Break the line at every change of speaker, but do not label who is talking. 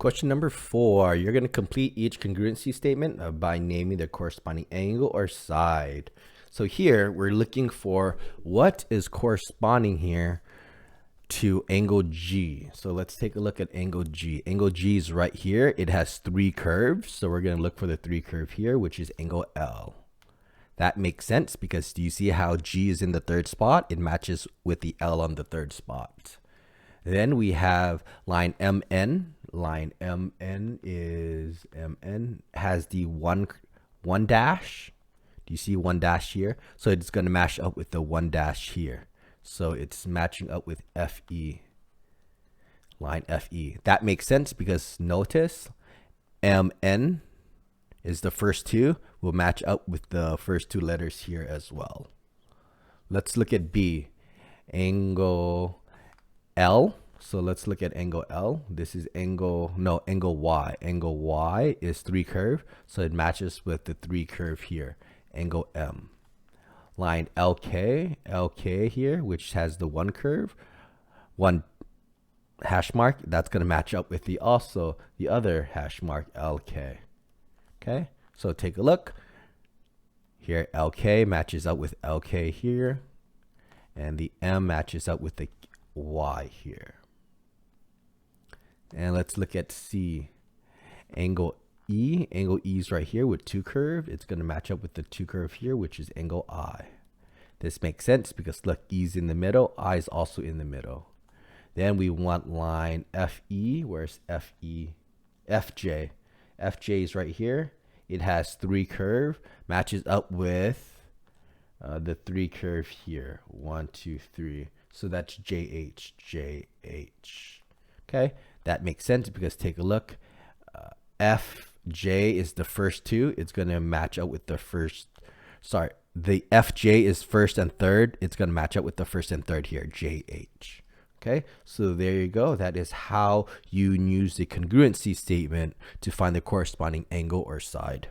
Question number 4, you're going to complete each congruency statement by naming the corresponding angle or side. So here we're looking for what is corresponding here to angle G. So let's take a look at angle G. Angle G is right here. It has 3 curves. So we're going to look for the 3 curve here, which is angle L. That makes sense because do you see how G is in the 3rd spot? It matches with the L on the 3rd spot. Then we have line MN. Line MN has the one dash. Do you see 1 dash here? So it's going to match up with the 1 dash here. So it's matching up with FE. Line FE. That makes sense because notice MN is the first 2. Will match up with the first 2 letters here as well. Let's look at B. Angle L. So let's look at angle L. This is angle Y. Angle Y is 3 curve. So it matches with the 3 curve here. Angle M. Line LK here, which has the 1 curve, 1 hash mark. That's going to match up with the other hash mark LK. Okay, so take a look. Here LK matches up with LK here. And the M matches up with the Y here. And let's look at C. Angle E. Angle E is right here with 2 curve. It's going to match up with the 2 curve here, which is angle I. This makes sense because look, E is in the middle. I is also in the middle. Then we want line FE. Where's FE? FJ. FJ is right here. It has 3 curve. Matches up with the 3 curve here. 1, 2, 3. So that's JH. JH. Okay, that makes sense because take a look. FJ is the first 2. It's going to match up with the first. Sorry, the FJ is first and third. It's going to match up with the first and third here. JH. Okay, so there you go. That is how you use the congruency statement to find the corresponding angle or side.